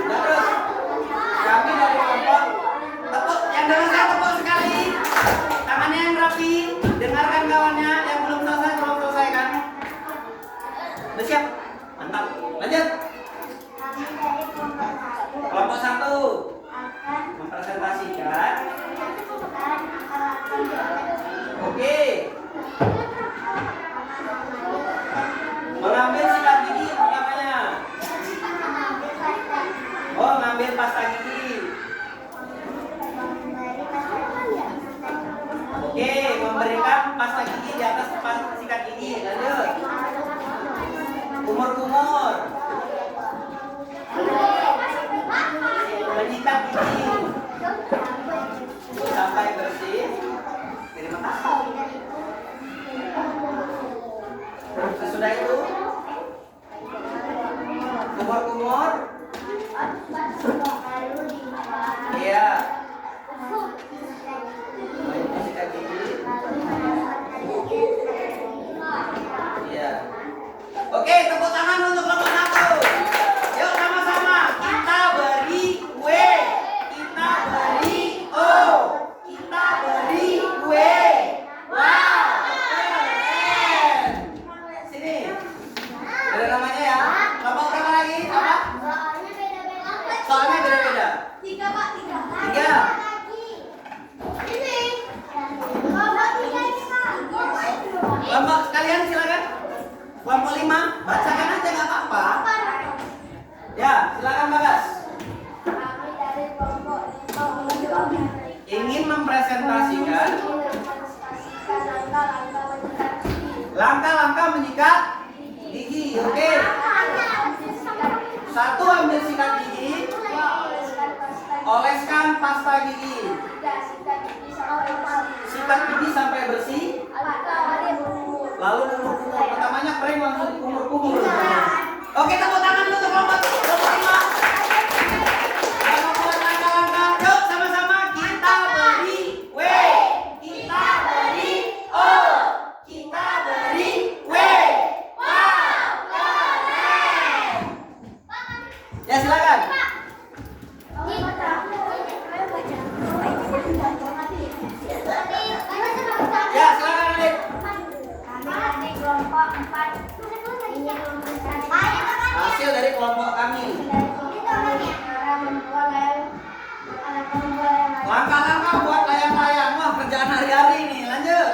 S1: Terus, kami dari kelompok tepuk, yang dengar saya tepuk sekali. Tangannya yang rapi, dengarkan kawannya yang belum selesai kan. Udah siap? Mantap. Lanjut. Kelompok 1 mempresentasikan. Oke. Mengambil sikat gigi pertamanya. Oh, ngambil pasta gigi. Oke, memberikan pasta gigi di atas tempat sikat gigi. Lanjut. Kumur-kumur. Menyikat gigi sampai bersih. Terima kasih. Sesudah itu, kumur-kumur. Iya. Sikat gigi. Iya. Oke, tepuk tangan untuk kelompok 1. Yuk sama-sama. Kita beri W, kita beri O, kita beri W. Wow, keren. Sini. Ada namanya ya. Kelompok berapa lagi? Apa? Soalnya beda-beda.
S4: 3 Pak, 3.
S1: 3.
S4: Ini. Bapak 3 ini Pak.
S1: Kelompok sekalian silakan. Kelompok 5, bacakan aja nggak apa-apa. Ya, silakan Bagas.
S4: Kami dari kelompok 5
S1: Ingin mempresentasikan langkah-langkah menyikat gigi. Oke. 1, ambil sikat gigi, oleskan pasta gigi. Sikat gigi sampai bersih, lalu kumur-kumur. Pertamanya kering langsung kumur-kumur. Oke, tepuk tangan dulu untuk kelompok 5. Yang membuat langkah-langkah, yuk sama-sama kita beri W, kita beri O, kita beri W. Wow, keren. Ya silakan. Ya silakan Adit.
S4: Kami dari kelompok 4 ingin mempresentasikan
S1: Hasil dari kelompok kami. Langkah-langkah buat layang-layang. Wah, kerjaan hari-hari nih. Lanjut.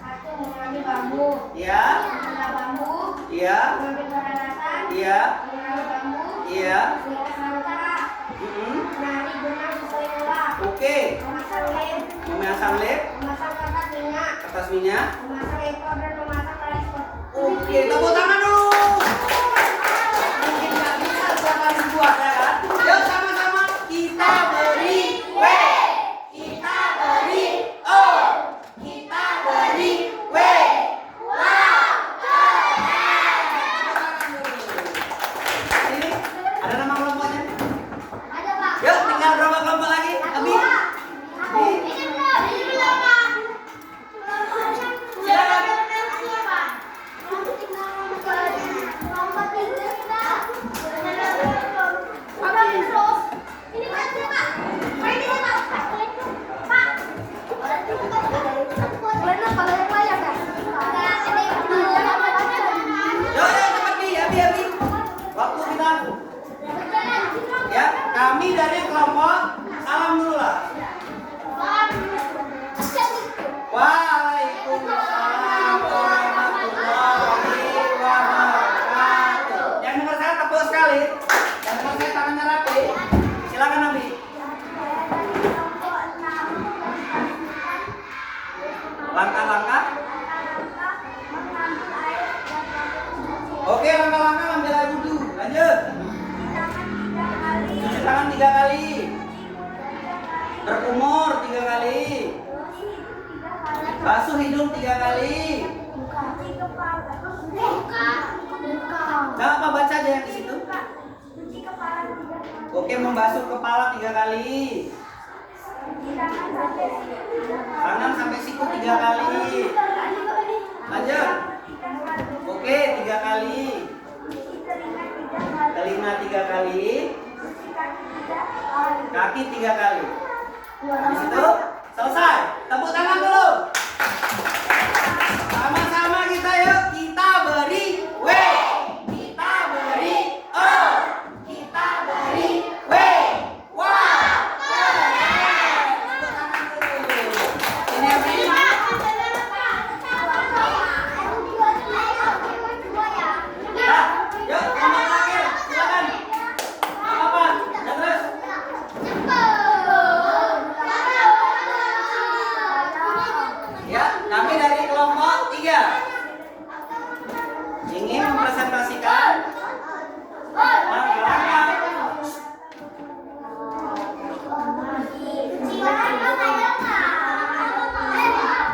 S4: Satu, mengambil bambu.
S1: Iya.
S4: Mengambil bambu.
S1: Iya.
S4: Mengambil peralatan.
S1: Iya.
S4: Mengambil bambu.
S1: Iya.
S4: Mengikat rangka. Menari benang sesuai pola.
S1: Oke.
S4: Memasang lem.
S1: Memasang lem,
S4: Memasang kertas minyak.
S1: kertas minyak.
S4: Memasang ekor dan memasang tali spot.
S1: Oke, tepuk tangan dulu. Mungkin nggak bisa silakan dibuat ya kan? Yuk sama-sama kita beri W, kita beri O, kita beri W. Wow, keren. Sini, ada nama kelompoknya?
S4: Ada, Pak.
S1: Yuk, tinggal berapa kelompok lagi? Abi?
S4: Ini belum, ini belum, Pak.
S1: Silakan. Yuk, cepat Bi, Abi. Waktu kita. Ya, kami dari kelompok salam dulu lah. Waalaikumsalam warahmatullahi wabarakatuh. Yang dengar saya tepuk sekali. Yang dengar saya tangannya rapi. Silakan Nabi. Langkah-langkah. Oke, langkah-langkah ambil air wudhu. Lanjut. Cuci tangan 3 kali. Berkumur 3 kali. Basuh hidung 3 kali. Gak apa, baca aja yang di situ. Oke, membasuh kepala 3 kali. Tangan sampai siku 3 kali. Lanjut. Oke, 3 kali. Telinga 3 kali. Kaki 3 kali. Habis itu selesai. Tepuk tangan dulu. Sama-sama kita yuk. Kita beri W, kita beri O, kita beri W. Wow, keren. Tepuk tangan dulu. Ini yang ini. Nah, yuk kelompok terakhir. Silakan. Apa? Dan terus. Ya, kami dari kelompok 3 ingin mempresentasikan langkah-langkah.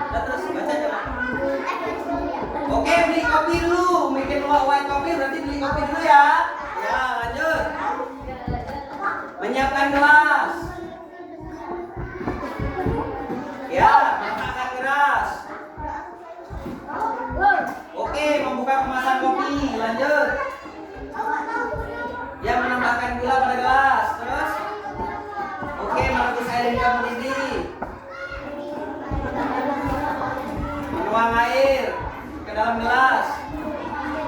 S1: Dan terus baca aja. Oke, beli kopi dulu. Bikin white kopi berarti beli kopi dulu ya. Ya, lanjut. Menyiapkan gelas. Ya, meletakkan gelas. Oke, membuka kemasan kopi. Lanjut. Ya, menambahkan gula pada gelas. Terus. Oke, merebus air hingga mendidih. Menuang air ke dalam gelas.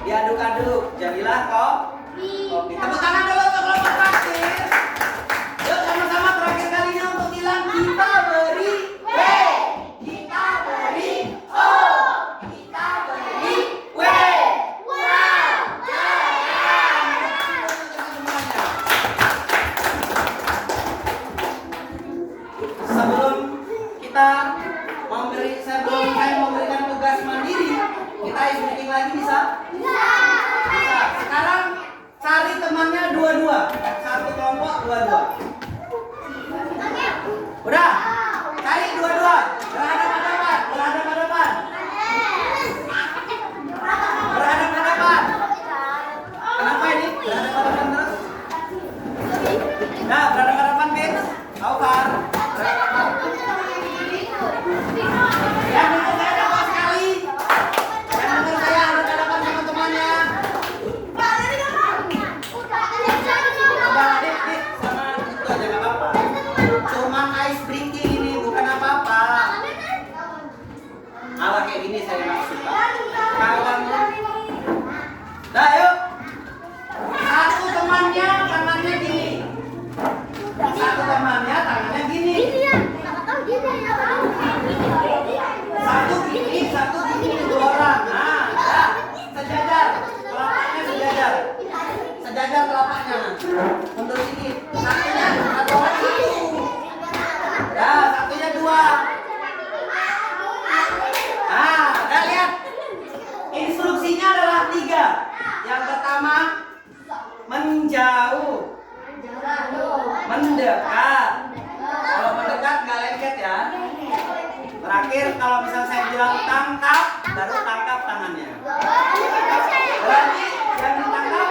S1: Diaduk-aduk. Jadilah kopi. Tepuk tangan dulu untuk kelompok terakhir. Yuk sama-sama terakhir kalinya untuk bilang kita beri W, kita beri O, kita beri W. kita sebelum saya memberikan tugas mandiri, kita ice breaking lagi bisa? Bisa. Sekarang cari temannya dua-dua, satu kelompok dua-dua. Udah, cari dua-dua, berhadapan-hadapan, berhadapan-hadapan. Berhadapan-hadapan. Kenapa ini? Berhadapan-hadapan terus? Nah, berhadapan-hadapan, Bin. Aufar. Yang dengar saya dapat sekali. Yang dengar saya berhadapan sama temannya. Udah, Dik, sama itu aja nggak apa-apa. Cuman ice breaking ini bukan apa-apa. Ala kayak gini saya nggak suka. Kawan. Dah, yuk. Satu temannya tangannya gini. Satu temannya tangannya gini. Satu gini, dua orang. Nah, ya. Sejajar. Telapaknya sejajar. Sejajar telapaknya. Mundur sedikit. Satunya satu orang satu. Ya, satunya dua. Nah, udah lihat. Instruksinya adalah 3. Yang pertama, menjauh. Mendekat. Kalau mendekat nggak lengket ya. Terakhir kalau misal saya bilang tangkap, baru tangkap tangannya. Berarti yang ditangkap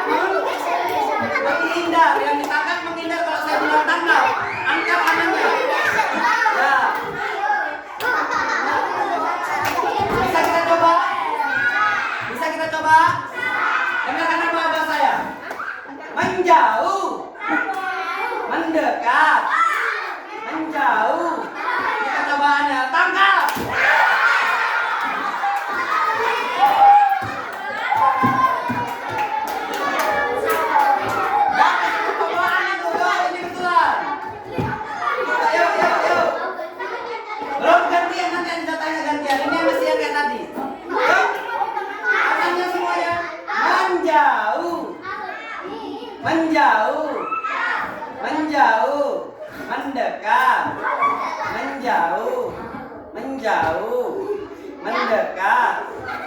S1: menghindar, yang ditangkap menghindar kalau saya bilang tangkap. Angkat tangannya. Ya. Bisa kita coba? Bisa kita coba? Dengarkan apa saya? Menjauh. Mendekat. Menjauh. Kita cobaannya. Tangkap. Cobaan itu. Ini betulan. Yuk. Belum gantian, nanti ada jatahnya gantian. Ini yang masih yang kayak tadi. Yuk. Tangannya semuanya. Menjauh. Menjauh. Menjauh. Mendekat. Menjauh. Menjauh. Mendekat.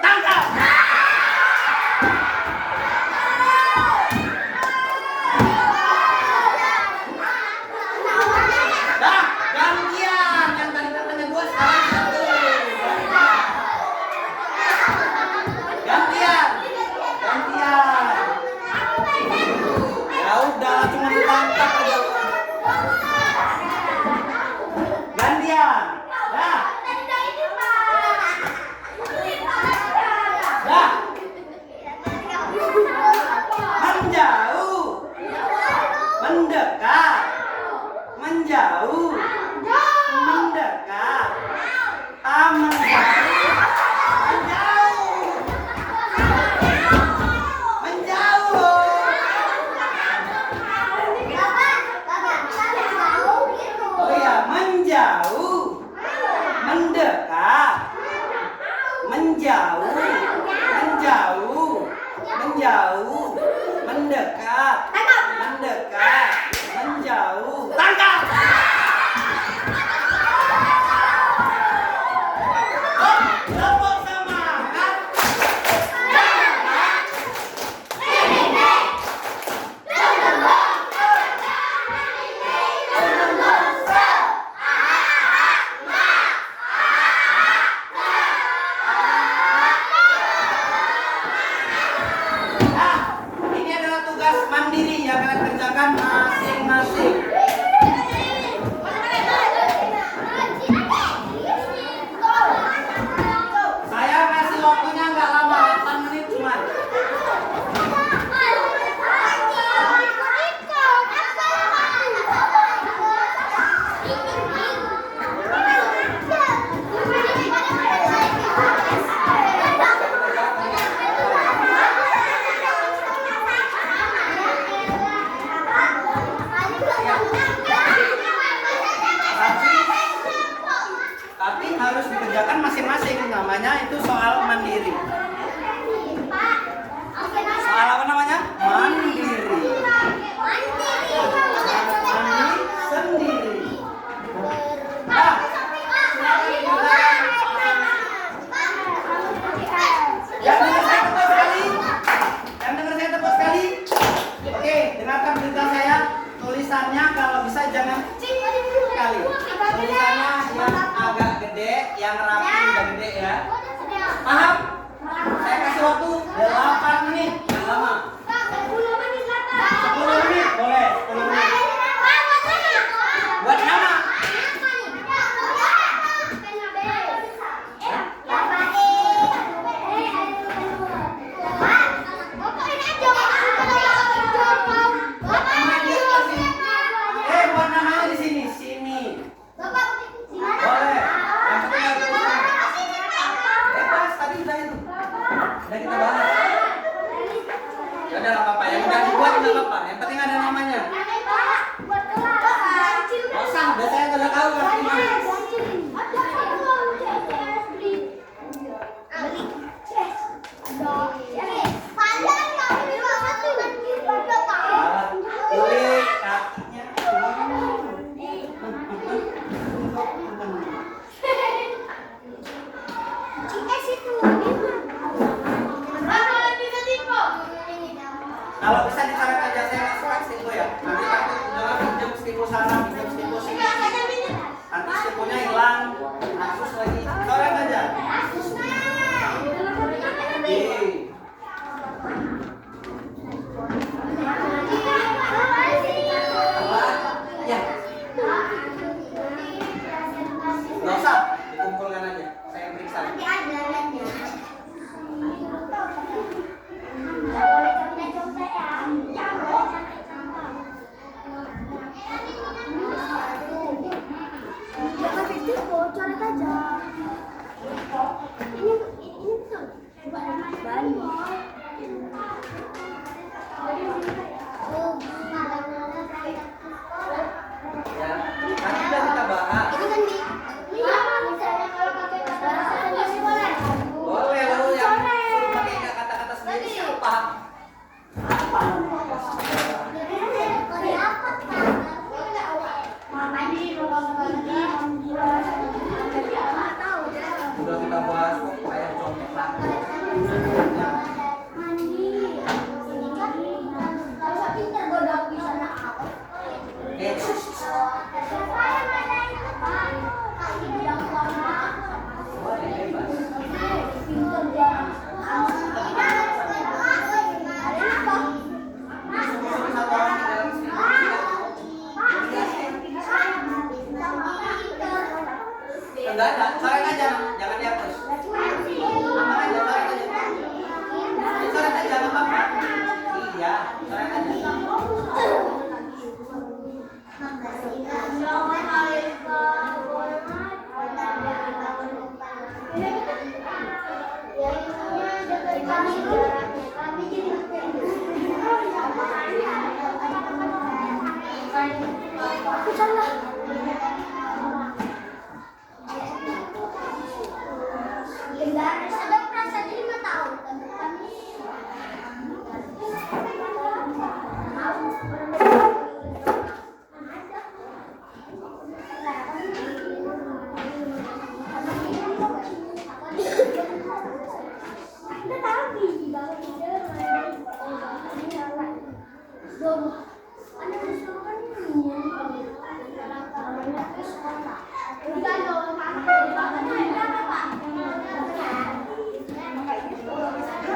S1: Tangkap. Dah, gantian. Yang tadi tangannya 2 sekarang 1. Gantian. Ya udah, cuma ditangkap aja. Gantian. Dah. Menjauh. Mendekat. Menjauh. Mendekat. Menjauh. Oh ya, menjauh. Mendekat. Menjauh. Mendekat. Menjauh. Tangkap. Kelompok semangat. Ini adalah tugas mandiri yang kalian kerjakan masing-masing. Saya kasih waktunya nggak lama, 8 menit cuma. Tapi harus dikerjakan masing-masing, namanya itu soal mandiri. Soal apa namanya? Mandiri. Mandi sendiri. Nah, yang rapi, udah gede ya. Paham? Saya kasih waktu 8 menit, yang lama. 10 menit, boleh. 10 menit. Buat nama. Buat namanya di sini, sini. Boleh. Yang penting ada tulisannya. Bebas, tadi udah itu. Udah kita bahas. Ya udah nggak apa-apa, yang udah dibuat nggak apa-apa. Yang penting ada namanya. Nggak usah, udah saya udah tahu kan gimana. Kulit kakinya. Kalau bisa dicoret aja, saya nggak suka stipo ya. Nanti takut udah pinjam stipo sana, pinjam stipo sini. Nanti stiponya hilang, kasus lagi. Coret aja. Oke. Ya, nggak usah, dikumpulkan aja. Saya periksa.
S4: Coret aja. Ini tuh
S1: Ya, nanti udah kita bahas. Boleh lu yang suruh pakai kata-kata sendiri siapa? Udah kita bahas kok kayak contek lagi. Enggak ada, coret aja, jangan dihapus. Aman aja, coret aja. Coret aja, nggak apa-apa. Iya, coret aja.
S4: Ada perasaan 5 tahun.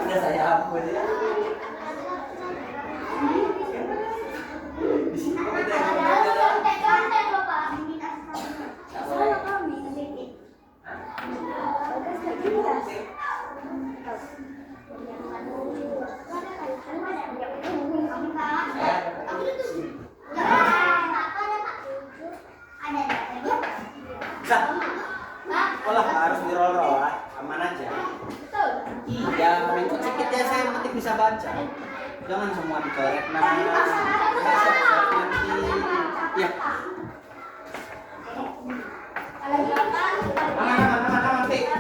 S1: Udah saya hapus ya. Di sini kok kita yang Olah harus dirol-rol lah, aman aja. Iya, ikut sedikit ya, saya yang penting bisa baca. Jangan semua dicoret namanya. Siap-siap nanti. Ya. Aman, Tik.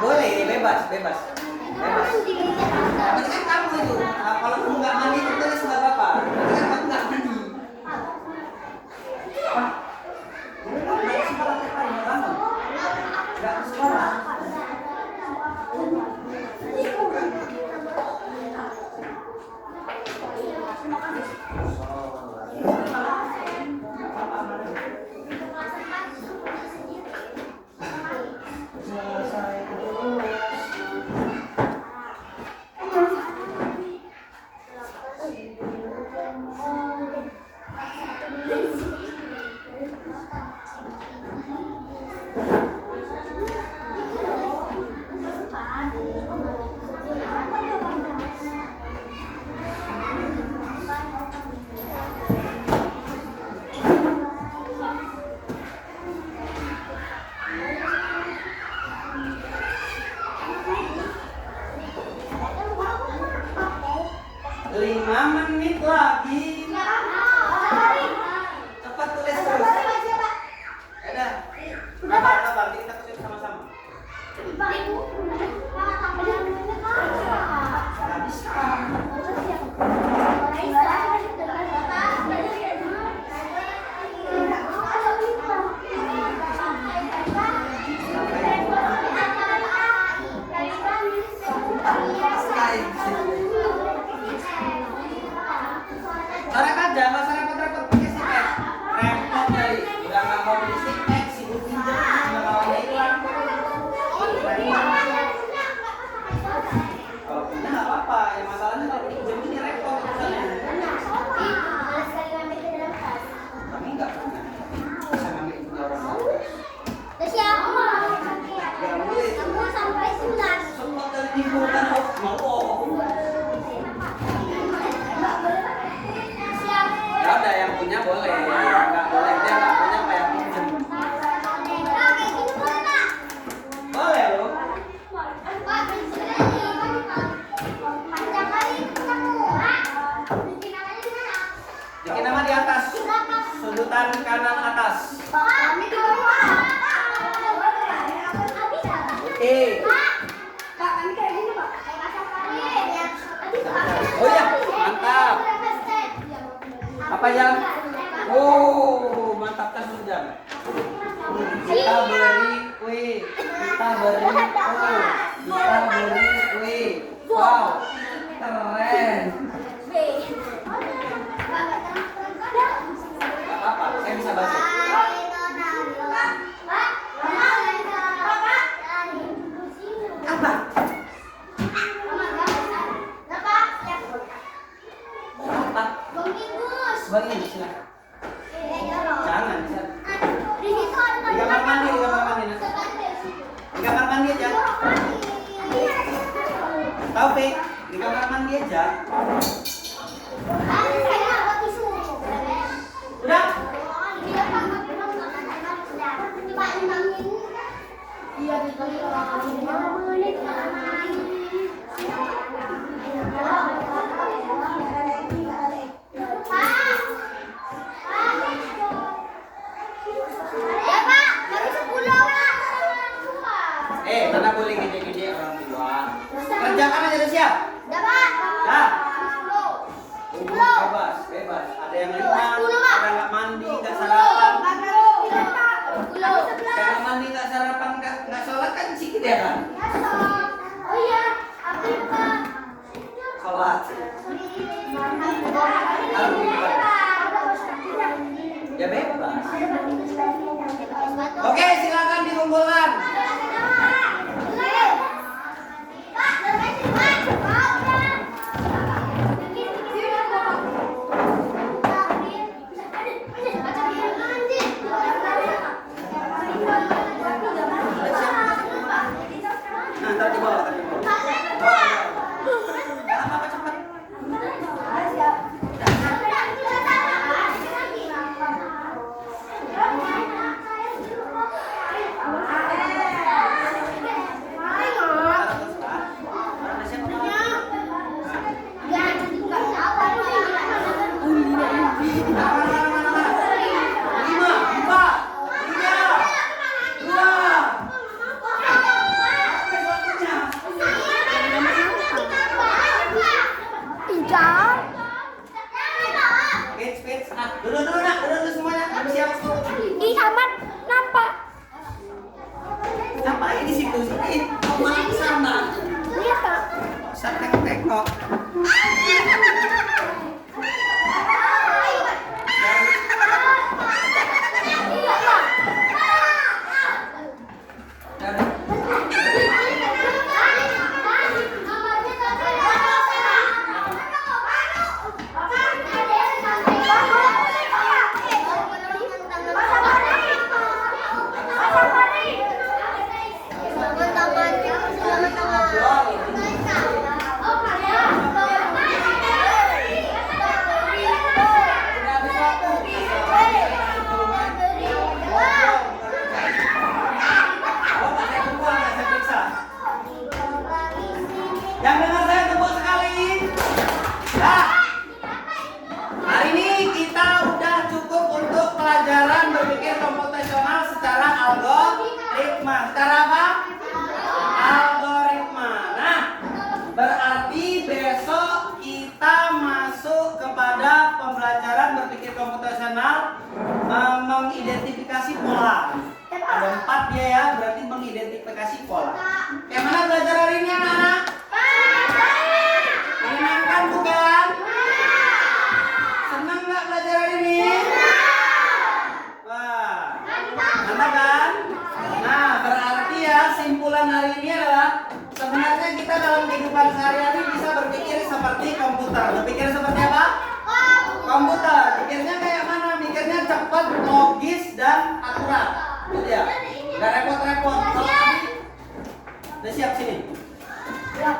S1: Boleh, bebas. Tapi kan kamu itu, kalau kamu nggak mandi itu tulis nggak apa-apa. Tapi kan kamu nggak mandi.
S4: Kami di bawah.
S1: Oke.
S4: Pak, kami kayak gini, Pak.
S1: Oh ya, mantap. Apa jam? Oh, mantap kan jam. Kita beri kue. Kita beri kue. Kita beri kue. Wow, keren. Apa? Saya bisa baca. Apa? Apa? Bang ini silakan. Jangan, bisa. Di kamar mandi, di kamar mandi. Di kamar mandi aja. Taufik, di kamar mandi aja. Udah? Mana boleh gede-gede orang tua. Kerjakan aja udah siap? Ya. Bebas, bebas. Ada yang lima, ada nggak mandi, nggak sarapan. Kalau mandi nggak sarapan, nggak sholat kan sikit ya kan? Sholat. Ya bebas. Oke, silakan dikumpulkan. Nah, ntar dibawa, ntar dibawa. Apa cepat? Duduk semuanya. Siap.
S4: Di kamar nampak.
S1: Ngapain di situ sih? Mau malam sana.
S4: Lihat, Pak.
S1: Saya tengok-tengok. Yang dengar saya tepuk sekali. Nah, hari ini kita udah cukup untuk pelajaran berpikir komputasional secara algoritma. Secara apa? Algoritma. Nah, berarti besok kita masuk kepada pembelajaran berpikir komputasional mengidentifikasi pola. Ada 4 dia ya, berarti mengidentifikasi pola. Yang mana belajar hari ini anak-anak? Menyenangkan bukan? Senang nggak belajar hari ini? Wah, mantap kan? Nah, berarti ya simpulan hari ini adalah sebenarnya kita dalam kehidupan sehari-hari bisa berpikir seperti komputer. Berpikir seperti apa? Komputer. Pikirnya kayak mana? Mikirnya cepat, logis, dan akurat. Itu dia. Nggak repot-repot. Kalau tadi udah siap sini. Ya.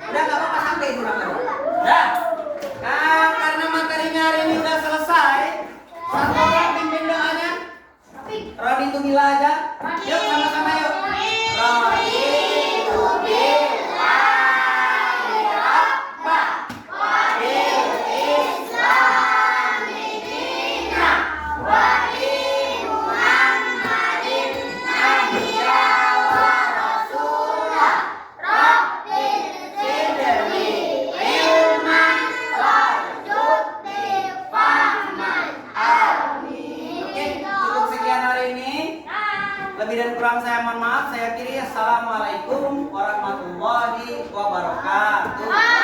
S1: Udah nggak apa-apa sampai itu namanya. Dah. Nah, karena materinya hari ini udah selesai, satu orang pimpin doanya. Rodi Tugila aja. Yuk sama-sama yuk. Rodi Tugila. Lebih dan kurang saya mohon maaf. Saya akhiri. Assalamualaikum warahmatullahi wabarakatuh.